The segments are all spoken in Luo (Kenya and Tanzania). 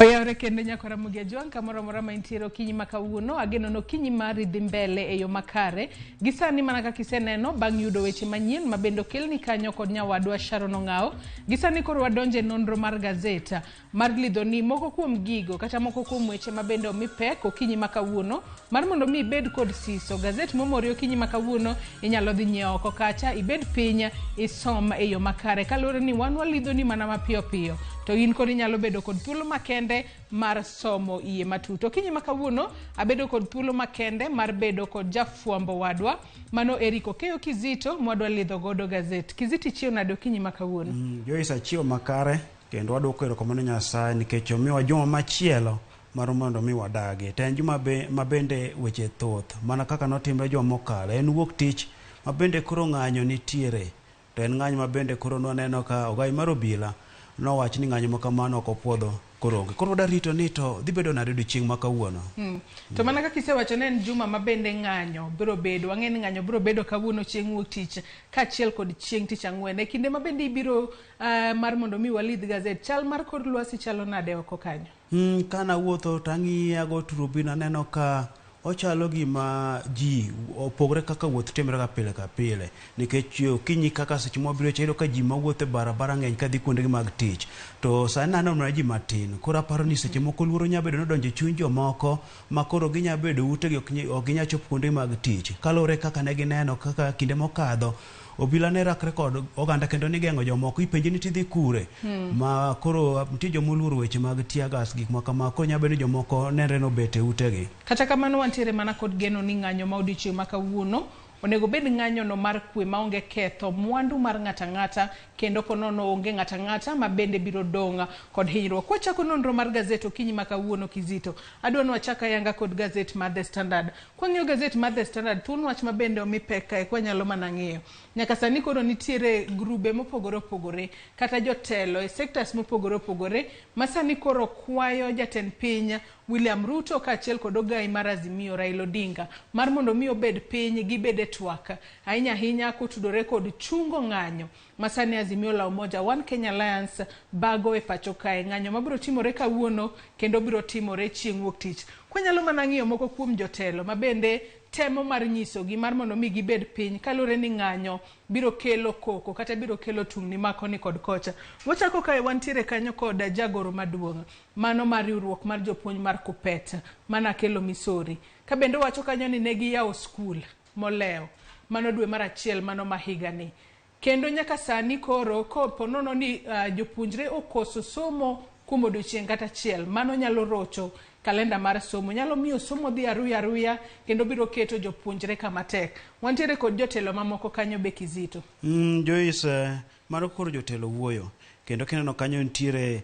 Oyawre kendo nyako Ramogi Ajwang' kamoro amora ma intiere okinyi ma kawuono, ageno no okinyi mari dhi mbele e yo makare. Gisani mana kaka iseneno bang' yudo weche manyien ma bende okelni kanyo kod nyawadwa Sharon Ong'ao. Gisani koro wadonje nonro mar Gaset mar lidho ni moko kuom gigo kata moko kuom weche ma bende omi pek okinyi ma kawuono mar mondo mi ibed kod siso. Gaset momori okinyi ma kawuono inyalo dhi nyiewo oko kacha, ibed piny isom e yo makare kaluwore ni wan walidho ni mana mapiyo piyo. To in kod inyalo bedo kod thuolo makende mar somo iye matut. Okinyi ma kawuono abedo kod thuolo makende mar bedo kod jafuambo wadwa mano Eriko Keyo Kizito mwadwa lidho godo Gaset. Kizito ichiew nade okinyi ma kawuono? Joisa chiew makare kendo wadwoko erokamano Nyasaye nikech omiwa juma machielo mar mondo mi wadagi. To en juma mabende weche thoth mana kaka notimre juma mokalo. En wuok tich mabende koro ng'anyo nitiere. To en ng'anyo mabende koro nwaneno ka ogai mar obila no wach ni ng'anyo makamano ok opuodho koro wada rito ni to dhi bedo nade odiochieng' ma kawuono. To mana kaka isewacho ne en juma mabende ng'anyo biro bedo, wang'eni ng'anyo biro bedo kawuono chieng' wuok tich kaachiel kod chieng' tich ang'wen. E kinde mabende ibiro mar mondo mi walidh Gaset, chal mar kor lwasi chalo nade oko kanyo? Kana wuotho tang'iyago turubina neno ka ochalo gima ji opogre kaka wuoth timre ka pile nikech okinyi kaka seche mobiro chiro ka ji mawuotho e barabara ng'eny kadhi kuondegi mag tich. To sani nano na ji matin. Koro aparo ni seche moko luoro nya bedo nodonjo chuny jomoko ma koro ginya bedo utegi ok ginya chopo kuondegi mag tich. Kalore kaka ne gineno kaka kinde mokadho obila ne rakre kod oganda kendo ni geng'o jomoko ipenje ni tidhi kure ma koro nitie jomoluoro weche mag tiagas gik makama koro nya bedo jomoko nenre no bete utegi. Kata kamano wantiere mana kod geno ni ng'anyo ma odiochieng' ma kawuono onego bed ng'anyo no mar kwe maonge ketho mwandu mar ng'ata ng'ata kendo konono onge ng'ata ng'ata ma bende biro donga kod hinyruok. Kwachako nonro mar Gaset okinyi ma kawuono Kizito, adwa ni wachaka yanga kod Gaset mar The Standard. Kwang'iyo Gaset mar The Standard thuon wach ma bende omi pek kae kwanyalo mana ng'iyo. Nyaka sani koro nitiere grube mopogore opogore kata jotelo e sectors mopogore opogore ma sani koro kwayo jatend piny William Ruto kaachiel kod ogai mar Azimio Raila Odinga mar mondo mi obed piny gibede twak ahinya kotudore kod chungo ng'anyo masani Azimio la Umoja One Kenya Alliance bago e pacho kae. Ng'anyo mabiro timore kawuono kendo biro timore chieng' wuok tich. Kwanyalo mana ng'iyo moko kuom jotelo ma bende temo mar nyiso gi mar mondo mi gibed piny kalure ni ng'anyo biro kelo koko kata biro kelo tungni makoni kod kocha. Wachako kae wantiere kanyo kod jagoro maduong' mano mar riwruok mar jopuonj mar Kupet mana kelo Misori ka bende wacho kanyo ni ne giyawo skul moleo mano dwe mar achiel mano mahiga ni kendo nyaka sani koro ponono ni jopuonjre okoso somo kuom odiochieng' kata achiel mano nyalo rocho kalenda mar somo, nyalo miyo somo dhi aruya kendo biro keto jopuonjre kama tek. Wantiere kod jotelo mamoko kanyo be Kizito. Joyce maro koro jotelo wuoyo kendo kineno kanyo nitiere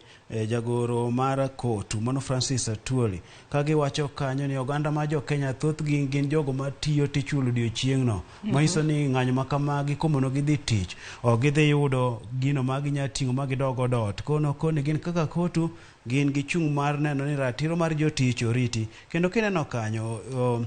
jagoro mar kotu mano Francis Atuoli kagi wacho kanyo ni oganda ma jo Kenya thoth gin jogo matiyo tichulo odiochieng' no maiso ni ng'anyo makamagi komono gidhi tich o gidhi yudo gino ma ginya ting'o ma gidogo dot kono koni gin kaka kotu gin gi chung' mar neno ni ratiro mar jotich oriti kendo kineno kanyo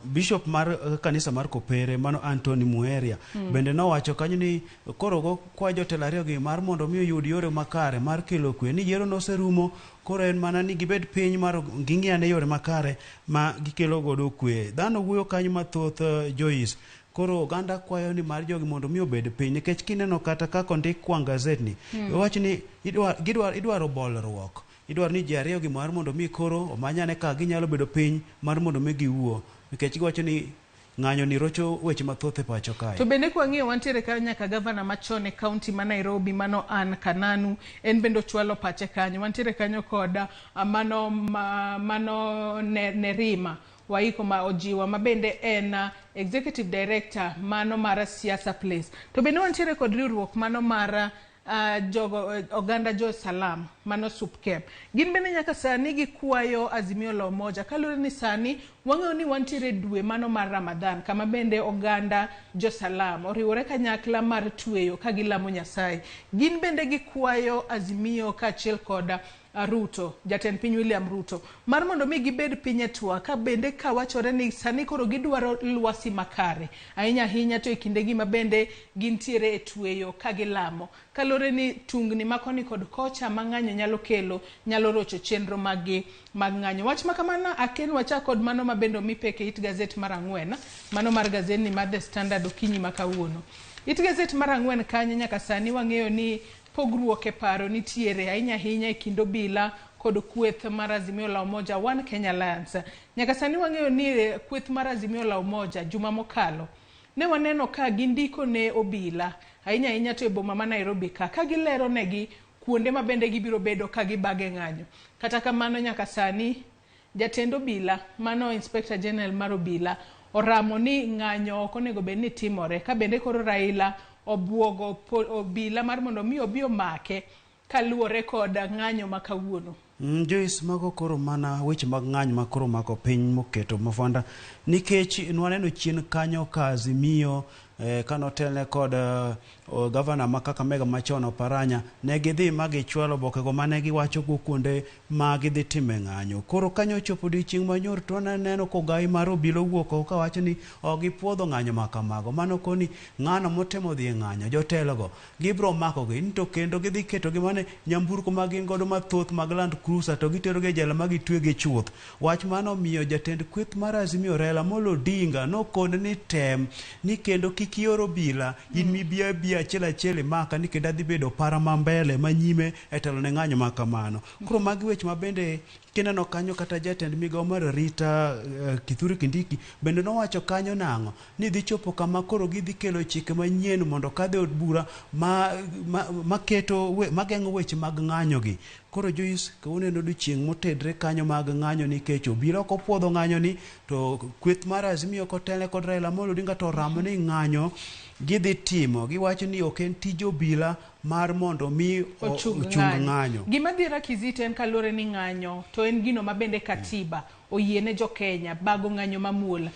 bishop mar kanisa mar Kopere mano Anthony Mueria bende no wacho kanyo ni koro go kwa jotelo ariyo gi mar mondo mi yud yore makare mar kelo kwe ni yiero noserumo koro en mana ni gibed piny mar ging'iane yore makare ma gikelo godo kwe. Dhano wuoyo kanyo mathoth Joyce koro oganda kwayo ni mar jogi mondo mi obed piny nikech kineno kata kako ndik kwa Gaset ni wach ni idwaro bolruok idwaro ni ji ariyo gi mar mondo mi koro omanyane ka ginyalo bedo piny mar mondo mi giwuo nikech giwacho ni ng'anyo ni rocho weche mathoth e pacho kae. To bende kwang'iyo wantiere kanyo nyaka gavana machon e kaunti ma Nairobi mano Ann Kananu en bende ochwalo pache kanyo. Wantiere kanyo kod mano Nerima Waiko ma Ojiwa ma bende en executive director mano mar Siasa Place. To bende wantiere kod riwruok mano mar oganda jo Salam mano Supkem. Gin bende nyaka sani gikwayo Azimio la Umoja kalure ni sani wang'eyo ni wantiere dwe mano mar Ramadhan kama bende oganda jo Salam oriwore kanyakla mar tweyo ka gilamo Nyasaye. Gin bende gikwayo Azimio kaachiel kod Ruto, jatend piny William Ruto, mar mondo mi gibed piny etwa ka bende ka wachore ni sani koro gidwaro lwasi makare ahinya ahinya to e kindegi ma bende gintiere e tweyo ka gilamo kalore ni tungni makoni kod kocha ma ng'anyo nyalo kelo nyalo rocho chenro mag ng'anyo. Wach ma kamano aken wacha kod mano ma bende mipeke it Gaset mar 4 mano mar gazedni mar The Standard okinyi ma kawuono. It Gaset mar 4 kanyo nyaka sani wang'eyo ni pogruok e paro nitiere ahinya ahinya e kind obila kod kweth mar Azimio la Umoja One Kenya Alliance. Nyaka sani wang'eyo ni kweth mar Azimio la Umoja juma mokalo ne waneno ka gindiko ne obila ahinya ahinya to e boma ma Nairobi ka gilero negi kuonde ma bende gibiro bedo ka gibage ng'anyo. Kata kamano nyaka sani jatend obila mano Inspector General mar obila oramo ni ng'anyo ok onego bed ni timore ka bende koro Raila obwogo obila mar mondo mi obi omake kaluwore kod ng'anyo ma kawuono. Joyce mago koro mana weche mag ng'anyo ma koro mako piny moketo mafanda nikech nwaneno chien kanyo ka Azimio kanotelne kod governor ma Kakamega machon Oparanya ne gidhi magichwalo obokego mane giwacho go kuonde ma gidhi time ng'anyo. Koro kanyo chopo odiochieng' manyoro to neno kogai mar obila wuok ka wacho ni gipuodho ng'anyo ma kamago. Mano koni ng'ano motemo dhi ng'anyo jotelogo gibro makogi to kendo gidhi ketogi mane nyamburko ma gin godo mathoth mag Land Cruiser to giterogi e jela ma gitwege chuth. Wach mano miyo jatend kweth mar Azimio Raila Amolo Odinga nokone ni tem ni kendo kioro bila in mibia bia achiel maka ni kenda dhi bedo para mambele manyime e telo ne ng'anyo ma kamano. Koro magi weche ma bende kineno kanyo kata jatend migawo mar Rita Kithure Kindiki bende nowacho kanyo nang'o ni dhi chopo kama koro gidhi kelo chike manyien mondo kadhe od bura mageng'o weche mag ng'anyo gi. Koro Joyce kawuono odiochieng' motedre kanyo mag ng'anyo nikech obila ok opuodho ng'anyo ni to kweth mar Azimio kotelne kod Raila Amolo Odinga to ramo ni ng'anyo gidhi timo. Giwacho ni ok en tij obila mar mondo mi ochung ng'anyo. Gima dhira kizite en kalore ni ng'anyo to en gino ma bende katiba oyiene jo Kenya bago ng'anyo mamuol.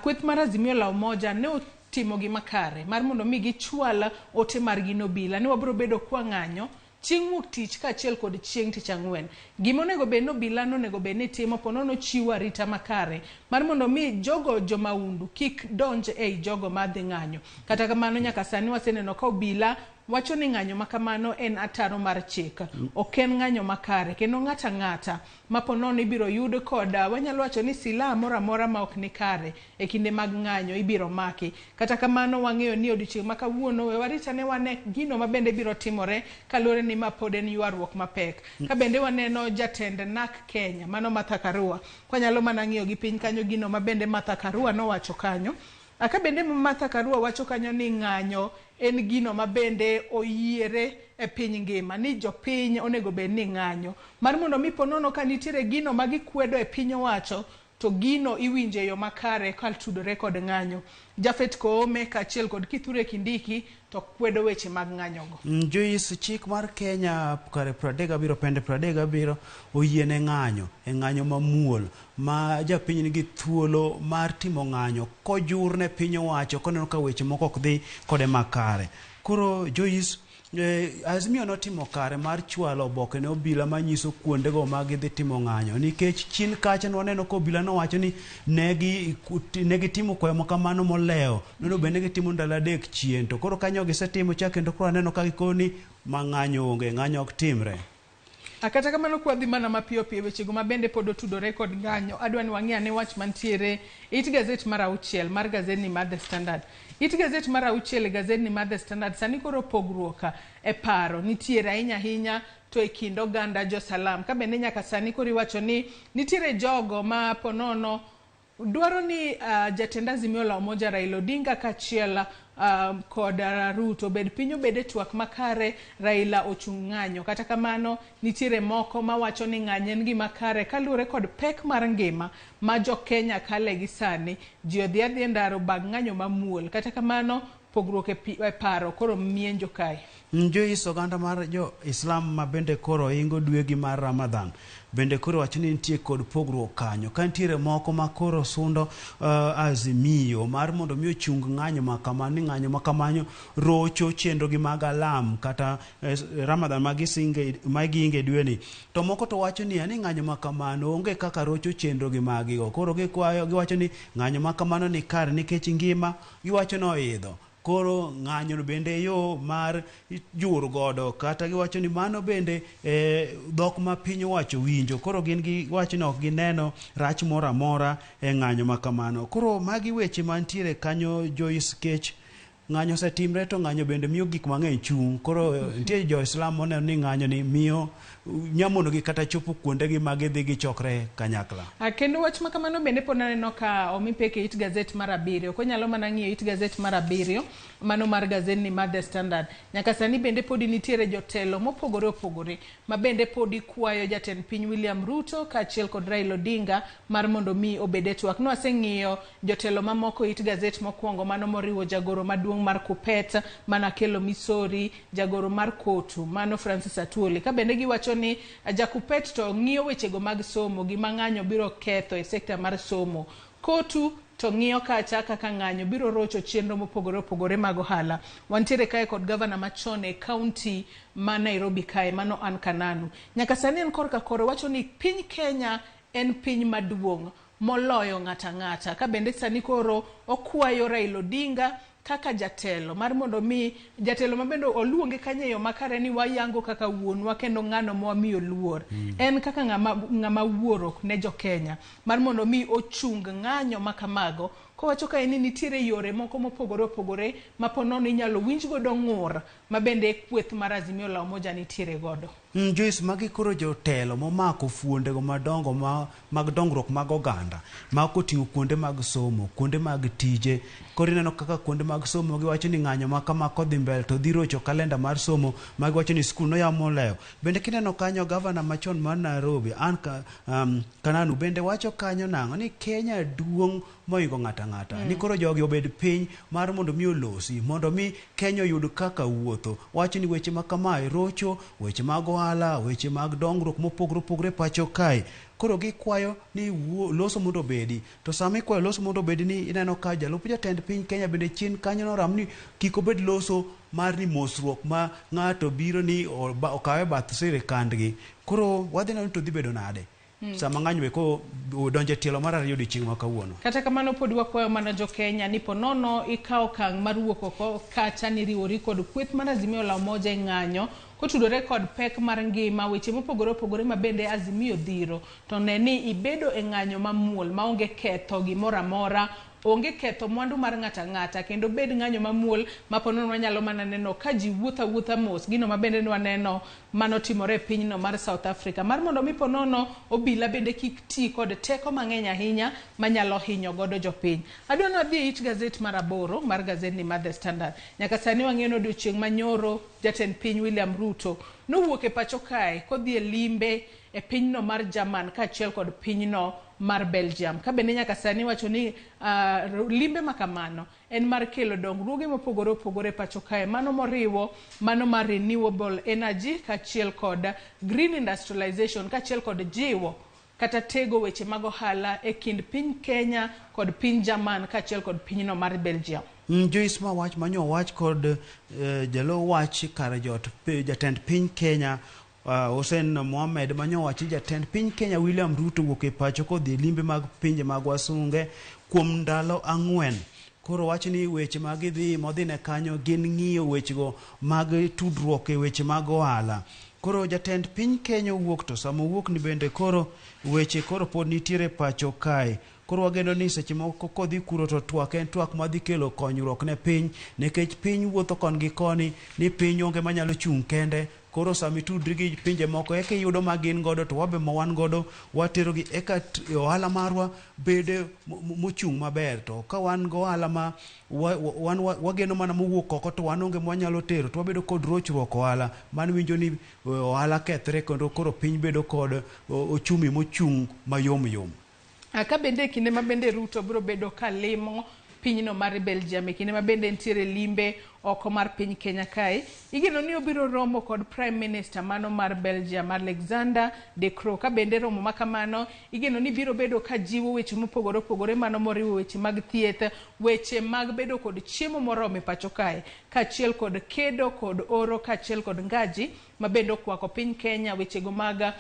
Kweth mar Azimio la Umoja ne otimo gima kare mar mondo mi gichwala ote mar gino obila ni wabro bedo kwa ng'anyo chieng' wuok tich kaachiel kod chieng' tich ang'wen. Gima onego bed obila onego bed ni timo ponono chiwo arita makare mar mondo mi jogo jomaundu kik donj ei jogo madhi ng'anyo. Kata kamano nyaka sani waseneno ka obila wacho ni ng'anyo makamano en ataro mar chik ok en ng'anyo makare kendo ng'ata ng'ata maponono ibiro yud kod wanyalo wacho ni silaha moro amora ma ok ni kare e kinde mag ng'anyo ibiro maki. Kata kamano wang'eyo ni odiochieng' ma kawuono we warita ne wane gino ma bende biro timore kalore ni ma pod en ywaruok mapek. Ka bende waneno jatend NAK Kenya mano Martha Karua kwanyalo mana ng'iyo gi piny kanyo gino ma bende Martha Karua nowacho kanyo. Aka bende Martha Karua wacho kanyo ni ng'anyo en gino ma bende oyiere e piny ngima ni jopiny onego bed ni ng'anyo mar mondo mi ponono ka nitiere gino ma gikwedo e piny owacho to gino iwinje yo makare kal tudore kod ng'anyo. Jafet Koome kaachiel kod Kithure Kindiki to kwedo weche mag ng'anyogo. Joyce chik mar Kenya kare 37 pende 37 oyiene ng'anyo e ng'anyo mamuol ma japiny nigi thuolo mar timo ng'anyo kojurne piny owacho koneno ka weche moko ok dhi kode makare. Koro Joyce Azimio notimo kare mar chwalo oboke ne obila manyiso kuondego ma gidhi timo ng'anyo nikech chien kacha waneno ko obila nowacho ni negi timo kwayo makamano moleo nono bende gitimo ndalo 3 chien to koro kanyo gisetimo cha kendo koro aneno ka gikoni ma ng'anyo onge ng'anyo ok timre. Kata kamano kwadhi mana mapiyo piyo wechego ma bende pod otudore kod ng'anyo adwani wang'e ane wach mantiere it Gaset mar 6 mar gazedni mar The Standard. It Gaset mar 6 gazedni mar The Standard sani koro pogruok e paro nitiere ahinya ahinya to e kind oganda jo Salam ka bende nyaka sani koro iwacho ni nitiere jogo ma ponono dwaro ni jatend Azimio la Umoja Raila Odinga kaachiel kod Ruto bed pinyo bede twak makare Raila ochung' ng'anyo. Kata kamano nitiere moko mawacho ni ng'anyo en gima kare kaluwore kod pek mar ngima ma jo Kenya kale gi sani ji odhi adhi ndaro bag ng'anyo mamuol. Kata kamano pogruok e paro koro mienjo kae. Jois oganda mar jo Islam ma bende koro ingo dwegi mar Ramadhan bende koro wacho ni nitie kod pogruok kanyo ka nitiere moko ma koro sundo azimio mar mondo mi ochung ng'anyo ma kamano, ng'anyo ma kamano rocho chenro gi mag alam kata Ramadhan magiinge dweni, to moko to wacho ni ani ng'anyo ma kamano onge kaka rocho chenro gi magigo, koro giwacho ni ng'anyo ma kamano ni kar nikech ngima giwacho no idho. Koro ng'anyo bende yo mar jur godo kata giwacho ni mano bende dhok ma piny owacho winjo, koro gin giwacho ni ok gineno rach moro amora ng'anyo ma kamano. Koro magi weche mantiere kanyo Joyce, kech ng'anyo osetimre to ng'anyo bende miyo gik mang'eny chung', koro nitie jo Islam moneno ni ng'anyo ni miyo nyamono gi kata chopo kuonde gi magidhi gichokre kanyakla. Kendo wach ma kamano bende po naneno ka omi peke it Gaset mar 7, konyalo mana ng'iyo it Gaset mar 7 mano mar gazet ni mar The Standard. Nyaka sani bende podi nitiere jotelo mopogore opogore ma bende podi kwayo jatend piny William Ruto kaachiel kod Raila Odinga mar mondo mi obede twak. No aseng'iyo jotelo mamoko it Gaset mokwongo mano moriwo jagoro maduong' mar Kupet mana kelo Misori, jagoro mar Kotu mano Francis Atwoli, ka bende giwacho ni jakupet to ng'iyo wechego mag somo gi mang'anyo biro ketho e sekta mar somo. Kotu to ng'iyo kacha kaka ng'anyo biro rocho chenro mopogore opogore mag ohala. Wantiere kae kod gavana machon e kaunti ma Nairobi kae mano Ann Kananu. Nyaka sani en korka koro wacho ni piny Kenya en piny maduong' moloyo ng'ata ng'ata, ka bende sani koro okwayo Raila Odinga kaka jatelo mar mondo mi jatelo mabendo oluonge kanyo yo makare ni wayango kaka wuonwa kendo ng'ano mwamiyo luor. En kaka ng'ama wuoro ne jo Kenya mar mondo mi ochung ng'anyo makamago, kowacho ka ni nitiere yore moko mopogore opogore ma ponono inyalo winj godo ng'ur ma bende kweth mar Azimio la Umoja nitiere godo. Joyce, magi koro jotelo momako fuondego madongo mag dongruok mag oganda ma koting'o kuonde mag somo, kuonde mag tije. Koro ineno kaka kuonde mag somo giwacho ni ng'anyo ma kama kodhi mbele to dhi rocho kalenda mar somo ma giwacho ni skul noyaw molewo. Bende kineno kanyo gavana machon mar Nairobi Ann Kananu bende wacho kanyo nang'o ni Kenya duong' moingo ng'ata ng'ata, ni koro jogi obed piny mar mondo mi olosi mondo mi Kenya oyud kaka wuotho. Wacho ni weche ma kamae rocho weche mag ohala, weche mag dongruok mopogore opogore pacho kae. Koro gikwayo ni loso mondo obedi, to sama ikwayo loso mondo obedi ni ineno ka jalup jatend piny Kenya bende chien kanyo noram ni kik obed loso mar ni mosruok ma ng'ato biro ni okawe bath sirikandgi. Koro wadhi neno to dhi bedo nade sama ng'anyo be ko donje tielo mar 2 odiochieng' ma kawuono. Kata kamano pod wakwayo mana jo Kenya ni ponono ikaw kang' mar wuok oko kata ni riwori kod kweth mar Azimio la Umoja ng'anyo kotudore kod pek mar ngima, weche mopogore opogore ma bende Azimio dhiro, to ne ni ibedo e ng'anyo mamuol maonge ketho gimoro amora, onge ketho mwandu mar ng'ata ng'ata, kendo bed ng'anyo mamuol ma ponono wanyalo mana neno ka ji wuotha mos, gino ma bende waneno mano timore e pinyno mar South Africa, mar mondo mi ponono obila bende kik ti kod teko mang'eny ahinya manyalo hinyo godo jopiny. Adwa nadhi e it Gaset mar 8 mar gazet ni mar The Standard. Nyaka sani wang'eyo ni odiochieng' manyoro jatend piny William Ruto nowuok e pacho kae kodhi e limbe e pinyno mar Jerman kaachiel kod pinyno mar Belgium. Ka bende nyaka sani wacho ni limbe makamano en mar kelo dongruoge mopogore opogore pacho kae, mano moriwo mano mar renewable energy kaachiel kod green industrialization kaachiel kod jiwo kata tego weche mag ohala e kind piny Kenya kod piny Jerman kaachiel kod pinyno mar Belgium. Joyce, ma wach manyo wach kod jalo wach kar jatend piny Kenya Hussein Mohamed manyo wachi jatend piny Kenya William Ruto wuok e pacho kodhi limbe mag pinje mag wasunge kuom ndalo 4. Koro wacho ni weche mag dhi modhine kanyo gin ng'iyo wechego mag tudruok e weche mag ohala. Koro jatend piny Kenya wuok, to samo wuok ni bende koro weche koro pod nitiere pacho kae. Koro wageno ni seche moko kodhi kuro to twak en twak madhi kelo konyruok ne piny, nikech piny wuotho kon gi koni ni piny onge manyalo chung' kende. Koro sami tudri gi pinje moko eke yudo magin godo to wabe mawan godo watero gi eka ohala marwa bede mochung' maber. To ka wan go ohala ma wageno mana mowuok oko to wan onge mwanyalo tero to wabedo kod rochruok ohala, man winjo ni ohala kethre kendo koro piny bedo kod ochumi mochung' mayom. Ka bende kinde ma bende Ruto biro bedo ka limo pinyno mar Belgium, kinde ma bende nitiere limbe oko mar piny Kenya kae. Igeno ni obiro romo kod Prime Minister mano mar Belgium Alexander De Croo. Ka bende romo makamano igeno ni biro bedo ka jiwo weche mopogore opogore mano moriwo weche mag thieth, weche mag bedo kod chiemo moromo e pacho kae, kaachiel kod kedo kod oro, kaachiel kod ngaji mabende okwako piny Kenya, wechego mag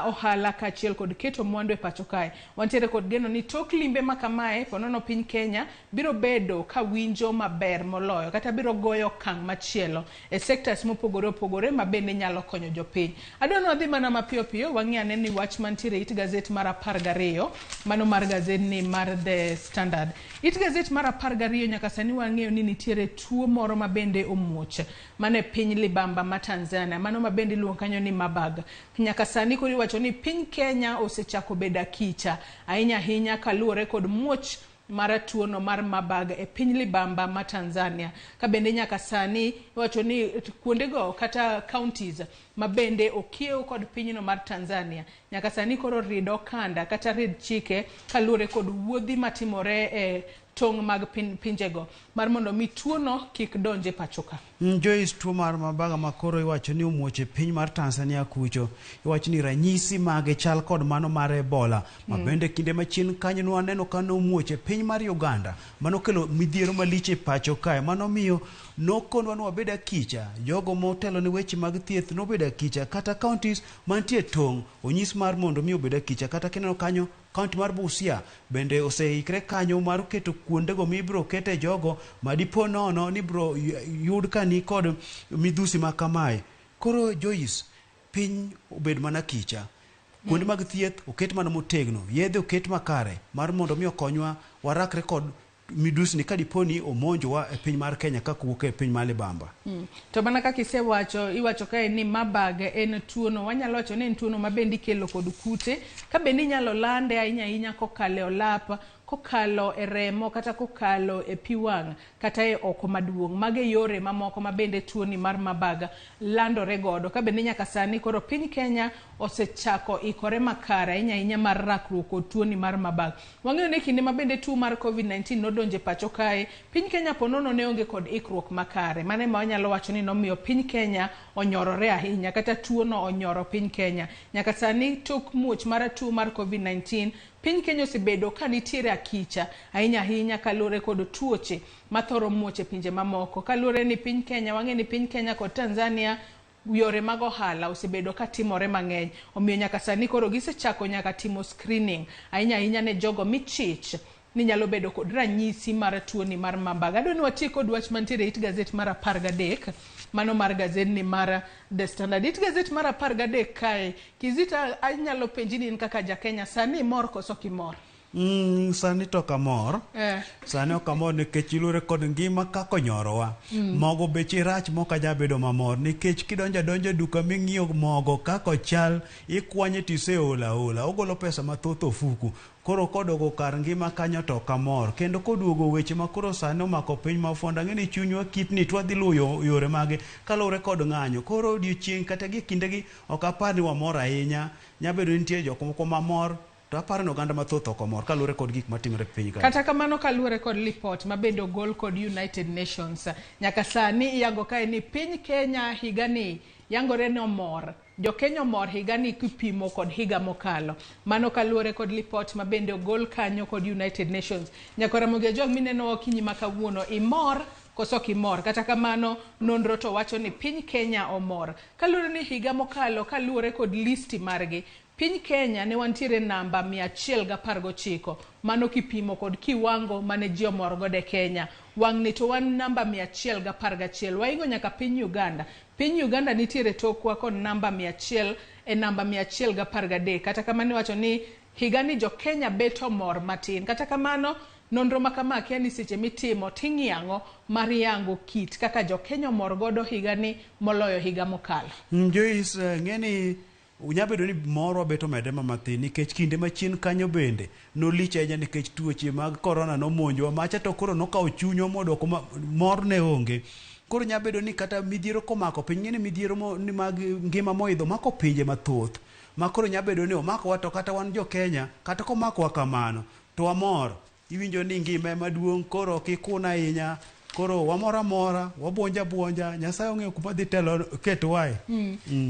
ohala kaachiel kod keto mwandu e pacho kae. Wantiere kod geno ni tok limbe makamae ponono piny Kenya biro bedo ka winjo maber moloyo kata biro goyo okang' machielo e sectors mopogore opogore mabende nyalo konyo jopiny. Adwa nodhi mana mapiyo piyo wang'i ane ni wach mantiere it gazet mar 12 mano mar gazet ni mar The Standard. It gazet mar 12 nyaka sani wang'eyo ni nitiere tuo moro mabende omuoch mane piny libamba ma Tanzania, mano mabende iluongo kanyo ni Marburg. Nyaka sani koro iwacho ni piny Kenya osechako bedo akicha ahinya ahinya kaluwore kod muoch mar tuono mar Marburg e piny libamba ma Tanzania. Ka bende nyaka sani iwacho ni kuondego kata counties mabende okiew kod pinyno mar Tanzania nyaka sani koro rido kanda kata rid chike kaluwore kod wuodhi matimore e tong' mag pinjego mar mondo mi tuono kik donje pachoka. Joyce, tuo mar Marburg makoro iwacho ni omuoche piny mar Tanzania kucho, iwacho ni ranyisi mage chal kod mano mar Ebola mabende kinde machien kanyo nwaneno ka nomuoche piny mar Uganda, mano kelo midhiero malich e pacho kae, mano miyo nokonwa ni wabed akicha, jogo motelo ni weche mag thieth nobed akicha, kata counties mantie tong' onyis mar mondo mi obed akicha, kata kineno kanyo kaunti mar Busia bende oseikre kanyo mar keto kuondego mibro kete jogo madipo nono ni bro yud kani kod midhusi makamae. Koro Joyce, piny obed mana kicha, kuonde mag thieth oket mana motegno, yedhe oket makare mar mondo mi okonywa warakre kod midusi ni kadiponi omonjowa e piny mar Kenya ka kuoke e piny mar libamba. To mana kaka iwacho kae ni Marburg en tuono, wanyalo wacho ni en tuono mabende ikelo kod kute, ka bende inyalo lande ahinya kokalo e olap, kokalo e remo kata kokalo e pi wang' kata e oko maduong'. Mage yore mamoko mabende tuoni mar Marburg landore godo. Ka bende nyaka sani koro piny Kenya osechako ikore makare ahinya mar rakruok kod tuoni mar Marburg. Wang'eyo ni kinde mabende tuo mar COVID-19 nodonje pacho kae, piny Kenya ponono ne onge kod ikruok makare. Mane ma wanyalo wacho ni nomiyo piny Kenya onyorore ahinya kata tuono onyoro piny Kenya. Nyaka sani tok muoch mar tuo mar COVID-19 piny Kenya osebedo ka nitiere akicha ahinya kaluwore kod tuoche mathoro muoche pinje mamoko. Kaluwore ni piny Kenya, wang'e ni piny Kenya kod Tanzania yore mag ohala osebedo ka timore mang'eny, omiyo nyaka sani koro gisechako nyaka timo screening ahinya ne jogo michich ni nyalo bedo kod ranyisi mar tuoni mar Marburg. Adwa ni watie kod wach mantiere it gazet mar 13 mano mar gazet ni mar The Standard. It gazet mar 13 kae Kizita, anyalo penji ni kaka ja Kenya sani mor koso kimor? Sani to kamor. Sani okamor nikech ilure kod ngima kako nyorowa. Mogo beche rach moka jabedo mamor nikech kidonja duka ming'iyo mogo kako chal ikwanye tise ola ogolo pesa mathoth ofuku. Koro kodogo kar ngima kanyo to kamor. Kendo koduogo weche makoro sani omako piny mafonda ng'eni chunywa kitni twadhi luyo yore mage kalure kod ng'anyo. Koro odiochieng' kata gi kindegi ok apar ni wamor ahinya. Nyabedo nitie jok moko mamor, to aparo ni oganda mathoth okomor kalure kod gik matimore piny ka. Kata kamano kalure kod report mabende ogol kod United Nations, nyaka sani iyango kae ni piny Kenya higani yangore ni omor. Jo Kenya omor higani kipimo kod higa mokalo. Mano kaluwore kod report mabende ogol kanyo kod United Nations. Nyaka Ramogi jog mineno okinyi ma kawuono imor koso kimor. Kata kamano nonro to wacho ni piny Kenya omor. Kaluwore ni higa mokalo kaluwore kod listi margi, piny Kenya ne wantiere namba 119, mano kipimo kod kiwango mane ji omor gode Kenya. Wang'ni to wan namba 111. Waingo nyaka piny Uganda. Piny Uganda nitiere tokwa kod namba 100 e namba 113. Kata kamano wacho ni higani jo Kenya beto mor matin. Kata kamano nonro makama kia ni seche mitimo ting'iang'o mar yango kit kaka jo Kenya mor godo higani moloyo higa mokalo. Joyce, ng'eni unyabedo ni moro beto medema matin nikech kinde machien kanyo bende nolich ahinya nikech tuoche mag corona nomonjowa macha to koro nokawo chunywa modoko mor ne onge. Koro nyabedo ni kata midhiero komako piny, ng'eni midhiero ni mag ngima moidho mako pinje mathoth, makoro nyabedo ni omako wa to kata wan jo Kenya kata komako wa kamano to wamor. Iwinjo ni ngima maduong' koro kikuna ahinya koro wamora mora wabonja Nyasaye ong'eyo kuma dhi telo ketwae.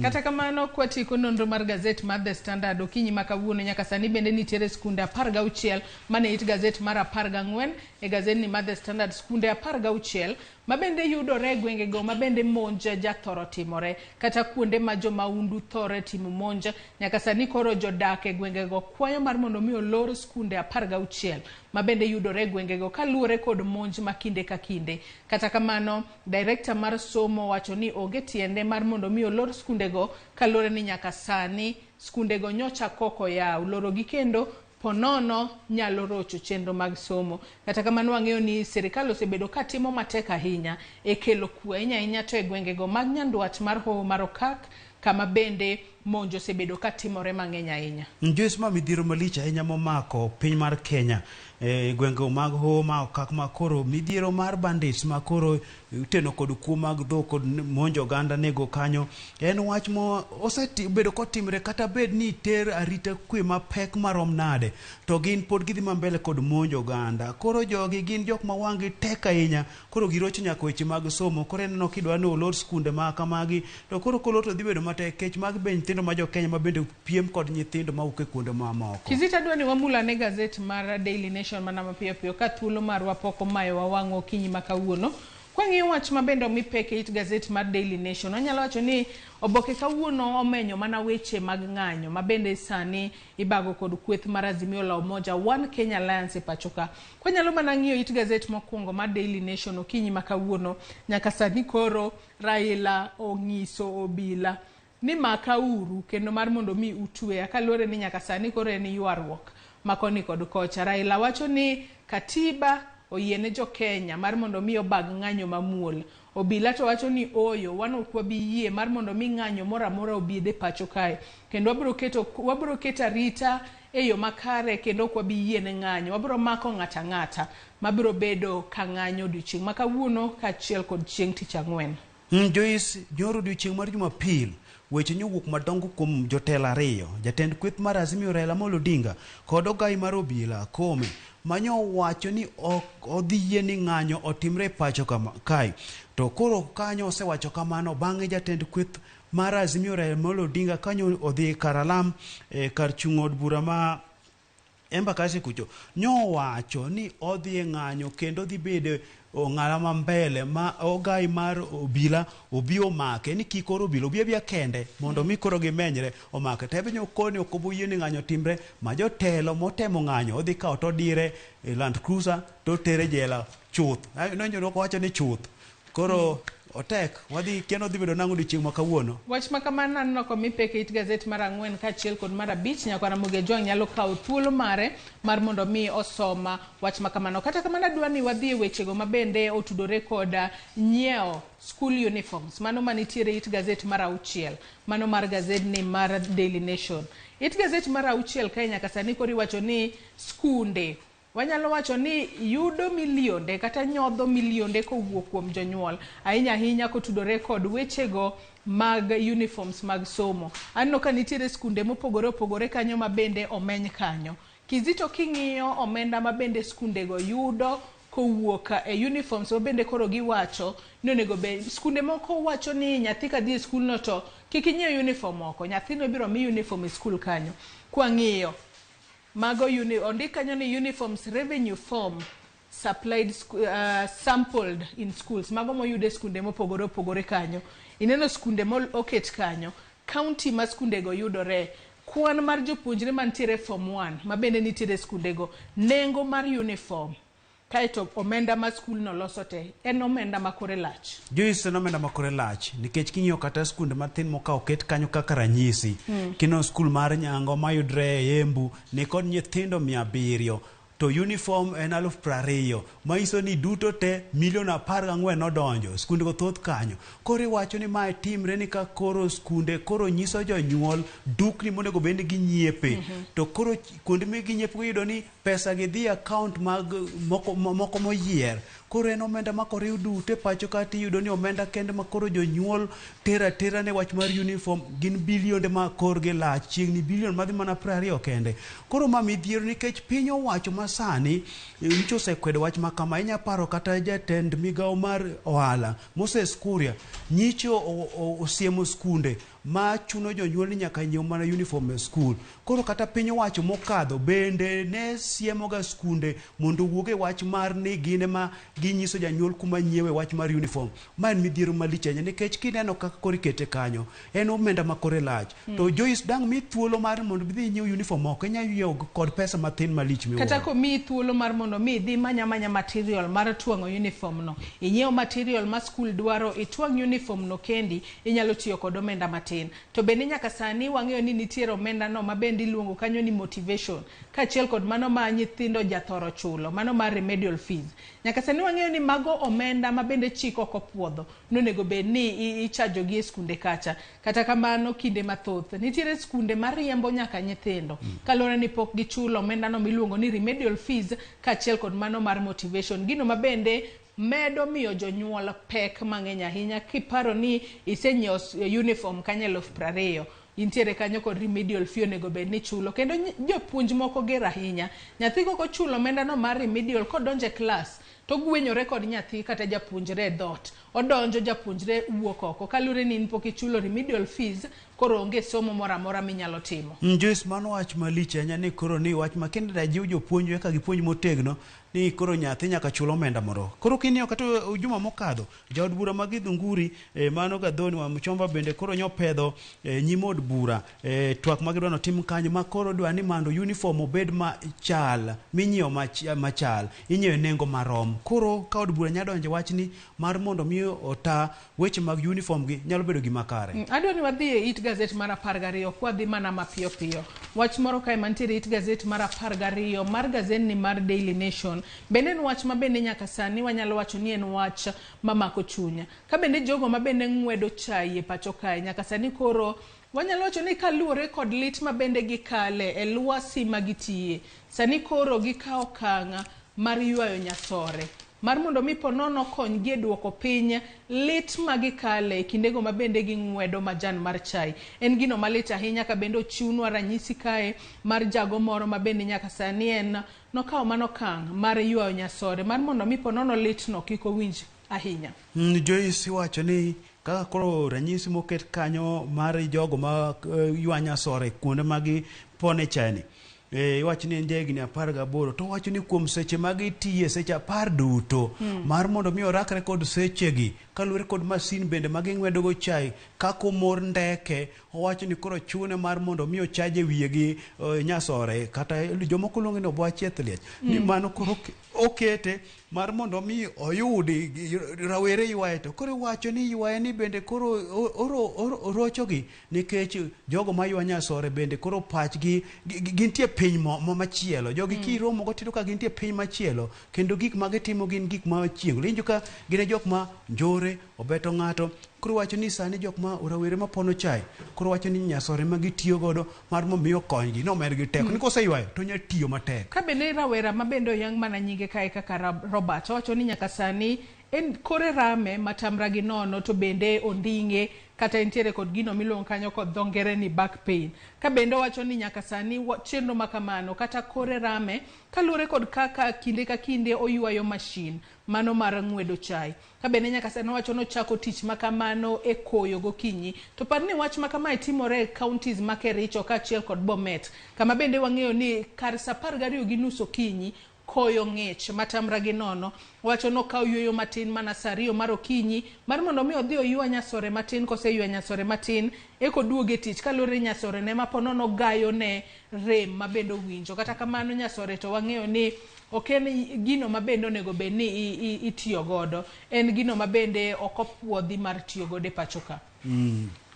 Kata kamano kwatieko nonro mar Gaset mar The Standard okinyi ma kawuono nyaka sani bende nitiere skunde 16 mane it Gaset mar 14 e gazedni mar The Standard skunde 16 mabende yudore gwengego mabende monja jathoro timore kata kuonde ma jomaundu thore timo monja. Nyaka sani koro jodak e gwengego kwayo mar mondo mi olor skunde 16 mabende yudore gwengego kaluwore kod monj ma kinde ka kinde. Kata kamano director mar somo wacho ni onge tiende mar mondo mi olor skundego kaluwore ni nyaka sani skundego nyocha koko yaw lorogi kendo ponono nyalo rocho chenro mag somo. Kata kamano wang'eyo ni serikal osebedo ka timo matek ahinya e kelo kwe ahinya to e gwengego mag nyandwat mar Hoho mar Okak kama bende monjo osebedo ka timore mang'eny ahinya. Joyce, ma midhiero malich ahinya momako piny mar Kenya gwengego mag Hoho mar Okak ma koro midhiero mar bandits ma koro teno kod kuo mag dho kod monjo oganda nego kanyo en wach mo osebedo kotimre kata bed ni ter arita kwe mapek marom nade to gin pod gidhi mbele kod monjo oganda. Koro jogi gin jok ma wang'gi tek ahinya, koro girocho nyaka weche mag somo. Koro en no kidwa ni olor skunde ma kamagi to koro kolor to dhi bedo matek kech mag be nyithindo ma jo Kenya ma bende piem kod nyithindo ma uke kuonde mamoko. Kizita dwani wamula ne Gaset mar Daily Nation mana mapiyo piyo ka thuolo marwa poko mayo wawang'o okinyi ma kawuono. Kwang'iyo wach mabende omipeke it Gaset mar Daily Nation, wanyalo wacho ni oboke kawuono omenyo mana weche mag ng'anyo mabende sani ibago kod kweth mar Azimio la Umoja One Kenya Alliance e pachoka. Kwanyalo mana ng'iyo it Gaset mokwongo mar Daily Nation okinyi ma kawuono, nyaka sani koro Raila ong'iso obila ni makauru kendo mar mondo mi utwe kaluwore ni nyaka sani koro en ywaruok makoni kod kocha. Raila wacho ni katiba oyiene jo Kenya mar mondo mi obag ng'anyo mamuol. Obila to wacho ni oyo wan ok wabi yie mar mondo mi ng'anyo moro amora obiede pacho kae, kendo wabiro keto arita e yo makare kendo ok wabi yie ne ng'anyo. Wabiro mako ng'ata ng'ata mabiro bedo ka ng'anyo odiochieng' ma kawuono kaachiel kod chieng' tich ang'wen. Joyce, nyoro odiochieng' mar Jumapil weche nyowuok madongo kuom jotelo ariyo, jatend kweth mar Azimio Raila Amolo Odinga kod ogai mar obila Kome manyo wacho ni odhi yie ni ng'anyo otimre pacho kae. To koro kanyo osewacho kamano bang'e jatend kweth mar Azimio Raila Amolo Odinga kanyo odhi karalam kar chung' od bura ma Embakasi kucho nyo wacho ni odhi ng'anyo kendo dhi bede ng'ala mbele ma ogai mar obila obi omake ni kikoro obila obi kende mondo mi koro gimenyre omake. Tebe nyo koni okobuye ni ng'anyo timbre ma jotelo motemo ng'anyo odhi kawo to dire Land Cruiser to tere jela chuth. Nonyo wacho ni chuth. Koro otek wadhi keno dhi bedo nango odiochieng' ma kawuono. Wach ma kamano aneno komipeke it Gaset mar 4 kaachiel kod mar 5 nyaka Ramogi Jwang' nyalo kawo thuolo mare mar mondo mi osoma wach ma kamano. Kata kamano adwani wadhi e wechego mabende otudore kod nyiewo school uniforms mano manitiere it Gaset mar 6 mano mar gazedni mar Daily Nation. It Gaset mar 6 kae nyaka sani koro iwacho ni skunde wanyalo wacho ni yudo milionde kata nyodho milionde kowuok kuom jonyuol ahinya ahinya kotudore kod wechego mag uniforms mag somo. Anno ka nitiere skunde mopogore opogore kanyo mabende omeny kanyo. Kizito king'iyo omenda mabende skundego yudo kowuok e uniforms mabende koro giwacho ni onego be skunde moko wacho ni nyathi ka dhi e skul no to kik inyiew uniform moko, nyathino biro mi uniform e skul kanyo. Kwang'iyo mago ondik kanyo ni uniforms revenue form supplied sampled in schools mago moyude skunde mopogore opogore kanyo. Ineno skunde moket kanyo county ma skundego yudore, kwan mar jopuonjre mantiere form 1 mabende nitiere skundego, nengo mar uniform kaito omenda ma skul no loso te en omenda makore lach. Joyce, en omenda makore lach nikech king'iyo kata skunde mathin moka oket kanyo kaka ranyisi kino skul mar Nyango mayudre e Embu ni kod nyithindo 700 to uniform en 20,000 maiso ni duto te $14 nodonjo skunde go thoth kanyo. Koro iwacho ni mae timre ni ka koro skunde koro nyiso jonyuol dukni monego bende ginyiepe to koro kuonde me ginyiepo yudo ni pesa gi dhi account mag moko moyier koro en omenda makoriw duto e pacho kata iyudo ni omenda kende makoro jonyuol tera ne wach mar uniform gin bilionde ma korgi lach chiegni bilion madhi mana 20 kende. Koro ma midhiero nikech piny owacho masani nyicho osekwedo wach makama. Inya paro kata jatend migawo mar ohala Moses Kuria nyicho osiemo skunde ma chuno jonyuol ni nyaka nyiew mana uniform e skul. Koro kata piny owacho mokadho bende ne siemoga skunde mondo wuog e wach mar ni gine ma ginyiso janyuol kuma nyiewe wach mar uniform. Ma en midhiero malich ahinya nikech kineno kaka koro ikete kanyo en omenda makore lach. To Joyce dang mi thuolo mar mondo bidhi nyiew uniform ok inya yiew kod pesa matin malich miwuoro. Kata ko mi thuolo mar mondo mi dhi manya material mar tuang'o uniform no. Inyiew material ma skul dwaro ituang' uniform no kendi inyalo tiyo kod omenda matin. To bende nyaka sani wang'eyo ni nitiere omenda no ma bende iluongo kanyo ni motivation. Kaachiel kod mano ma nyithindo jathoro chulo, mano mar remedial fees. Nyaka sani wang'eyo ni mago omenda ma bende chik ok opuodho nonego bed ni ichajo gi e skunde kacha. Kata kamano kinde mathoth nitiere skunde mariembo nyaka nyithindo kalore ni pok gichulo omenda no miluongo ni remedial fees kaachiel kod mano mar motivation. Gino ma bende medo miyo jonyuol pek mang'eny ahinya. Kiparo ni isenyiewo uniform kanyo 20,000 intiere kanyo kod remedial fee onego bed ni chulo. Kendo jopuonj moko ger ahinya nyathi koko chulo omenda no mar remedial kodonje klas to gwenyore kod nyathi kata japuonjre dhot. Odonjo japuonjre wuok oko kalure ni pok ichulo remedial fees koro onge somo moro amora minyalo timo. Joyce mano wach malich ahinya ni koro ni wach makende da jiw jopuonj ka gipuonj motegno ni koro nyathi nyaka chulo omenda moro. Koro kinio kata juma mokadho jaod bura mag Dhunguri mano Gadhoni wa Mchomba bende koro nyopedho nyimod bura twak magidwano tim kanyo ma koro dwa ni mando uniform obed machal minyiewo machal inyiewo nengo marom. Koro ka od bura nyadonje wach ni mar mondo mi ota weche mag uniform gi nyalo bedo gima kare. Adwa ni wadhi e it Gaset mar 12 kwa dhi mana mapiyo piyo. Wach moro kae mantiere it Gaset mar 12 mar Gaset ni mar Daily Nation. Bende en wach ma bende nyaka sani wanyalo wacho ni en wach mamako chunya. Ka bende jogo ma bende ng'wedo chai e pacho kae nyaka sani koro wanyalo wacho ni kaluore kod lit ma bende gikale e lwasi magitiye. Sani koro gikawo kanga mar ywayo nyasore. Mar mondo mi ponono kony gi duoko piny lit magikale kindego ma bende ging'wedo majan mar chai. En gino malit ahinya ka bende ochiwnwa ranyisi kae mar jago moro ma bende nyaka sani en nokawo mano kang mar ywayo nyasore mar mondo mi ponono lit no kik owinj ahinya. Joyce wacho ni kaka koro ranyisi moket kanyo mar jogo ma ywa nyasore kuonde magi pone chani. Wacho ni ndegi ni 18 to wacho ni kuom seche magitiye seche 10 duto mar mondo mi orakre kod sechegi kalure kod masin bende maging'wedo go chai kako mor ndeke. Owacho ni koro chune mar mondo mi ochaje wiye gi nyasore kata jomoko luonge no bwachiethliech ni mano koro okete mar mondo mi oyudi rawere ywaye. To koro wacho ni ywaye ni bende koro orochogi nikech jogo ma ywa nyasore bende koro pachgi gintie piny machielo. Jogi kiromo go tito ka gintie piny machielo kendo gik magitimo gin gik machienglo. Injo ka gine jok ma njore obeto ng'ato. Koro wacho ni sani jok ma rawere ma pono chai koro wacho ni nyasore magitiyo godo mar momiyo konygi no mer gi teko ni koseywayo to nya tiyo matek. Ka bende rawera ma bende oyang mana nyinge kae kaka Robert wacho ni nyaka sani en kore rame matamra gi nono to bende ondinge kata entiere kod gino miluongo kanyo kod dhongere ni back pain. Ka bende wacho ni nyaka sani chenro makamano kata kore rame kalure kod kaka kinde ka kinde oywayo mashin mano mar ng'wedo chai. Ka bende nyaka sani wacho no chako tich makamano e koyo gokinyi. To par ni wach makama timore e counties ma Kericho kaachiel kod Bomet kama bende wang'eyo ni kar saa 12:30 okinyi koyo ng'ich matamra gi nono. Wacho no kaw yweyo matin mana saa 2 mar okinyi mar mondo mi odhi oywa nyasore matin. Koseywa nyasore matin eko duoge tich kalore nyasore ne maponono gayo ne rem ma bende winjo. Kata kamano nyasore to wang'eyo ni ok en gino ma bende onego bed ni itiyo godo. En gino ma bende ok opuodhi mar tiyo godo e pacho ka.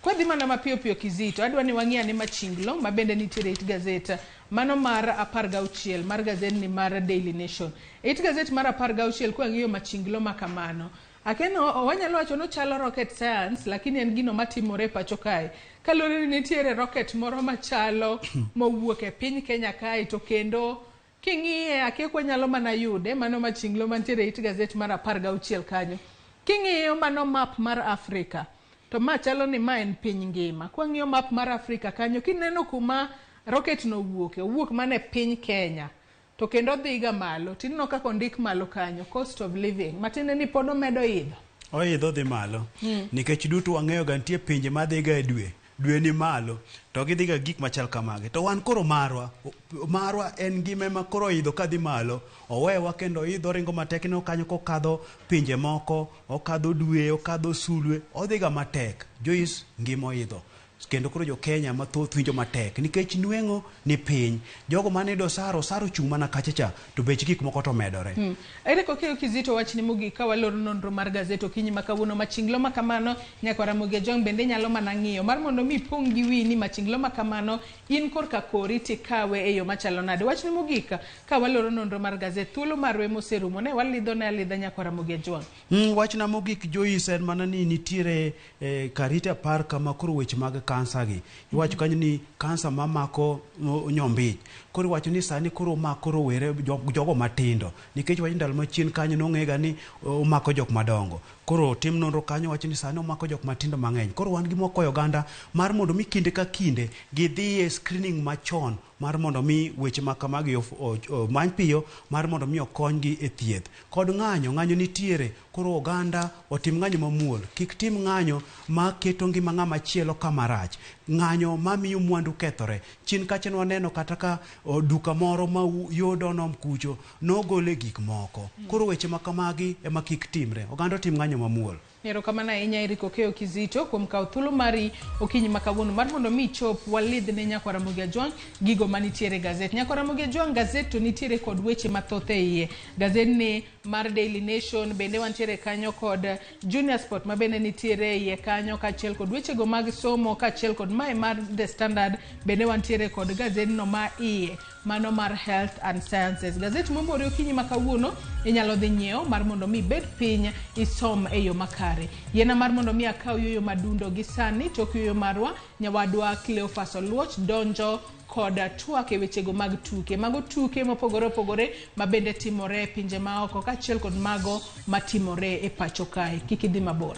Kwa dhi mana mapiyo piyo Kizito adwa ni wang'ia ni machinglo ma bende nitiere it Gaset mano mar 16 mar Gaset ni mar Daily Nation. It Gaset mar 16 kwa ng'iyo machinglo makamano akeno wanyalo wacho no chalo rocket science lakini en gino matimore pacho kae. Kalore ni nitiere rocket moro machalo mowuok e piny Kenya kae to kendo King'iye akekwa nyalo mana yude mano machinglo mantiere it Gaset mar 16 kanyo. King'iyo mano map mar Afrika. To ma chalo ni ma en piny ngima. Kwang'iyo map mar Afrika kanyo kineno kuma rocket no wuok mane piny Kenya. To kendo dhiga malo, tinno kako ndik malo kanyo, cost of living. Matinde ni podo medo idho. Oidho dhi malo. Nikech duto wang'eyo ga nitie pinje madhiga e dwe ni malo. To gidhiga gik machal kamage. To wan koro marwa en gima ma koro idho kadhi malo. Owewa kendo idho ringo matek ne kanyo kokadho pinje moko, okadho dwe, okadho sulwe, odhiga matek. Joyce ngimo idho. Kendo koro jo Kenya mathoth winjo matek nikech nweng'o ni piny. Jogo mane do saro chung' mana kachacha to bech gik moko to medore. Ere kokeyo Kizito wachni Mogi ka waloro nonro mar Gaset okinyi makawuono machinglo makamano nyaka Ramogi Jong bende nyalo mana ng'iyo mar mondo mi pong' gi wini machinglo makamano in korka kori tikawe e yo machalo nade. Wachni Mogi ka waloro nonro mar Gaset thuolo marwe moserumo ne walidho ne alidha nyaka Ramogi Jong. Wachna mogik Joyce en mana ni nitiere karita par kama koro weche mag kansa gi. Iwacho kanyo ni kansa mamako nyombich. Koro iwacho ni sani koro mako rowere jogo matindo. Nikech wacho ndalo machien kanyo nong'ega ni omako jok madongo. Koro tim nonro kanyo wacho ni sani omako jok matindo mang'eny. Koro wan gi mokoyo oganda mar mondo mi kinde ka kinde gidhiye screening machon mar mondo mi weche makamagi many piyo mar mondo mi okonygi e thieth. Kod ng'anyo nitiere. Koro oganda otim ng'anyo mamuol. Kik tim ng'anyo ma keto ngima ng'ama chielo kamarach. Ng'anyo mamiyo mwandu kethore. Chin kachen waneno kata ka duka moro ma yodonom kucho nogole gik moko. Koro weche makamagi ema kik timre. Oganda otim ng'anyo mamuol. Erokamano ahinya Eriko Keyo Kizito kuom kawo thuolo mari okinyi makawuono mar mondo mi chop walidh ne nyaka Ramogi Jong gigo manitiere Gaset. Nyaka Ramogi Jong Gaset to nitiere kod weche mathoth e iye. Gaset ni mar Daily Nation bende wantiere kanyo kod Junior Sport ma bende nitiere e iye kanyo kaachiel kod weche go mag somo kaachiel kod mae mar The Standard bende wantiere kod Gaset no ma iye mano mar Health and Sciences. Gaset mombore okinyi makawuono inyalo dhi nyiewo mar mondo mi bed piny isom e yo makare. Yena mar mondo mi akaw yoyo madundo gi sani tok yoyo marwa nyawadwa Cleophas Oluoch donjo koda twak e wechego mag tuke. Mago tuke mopogore opogore ma bende timore e pinje maoko kaachiel kod mago matimore e pacho kae. Kik idhi mabor.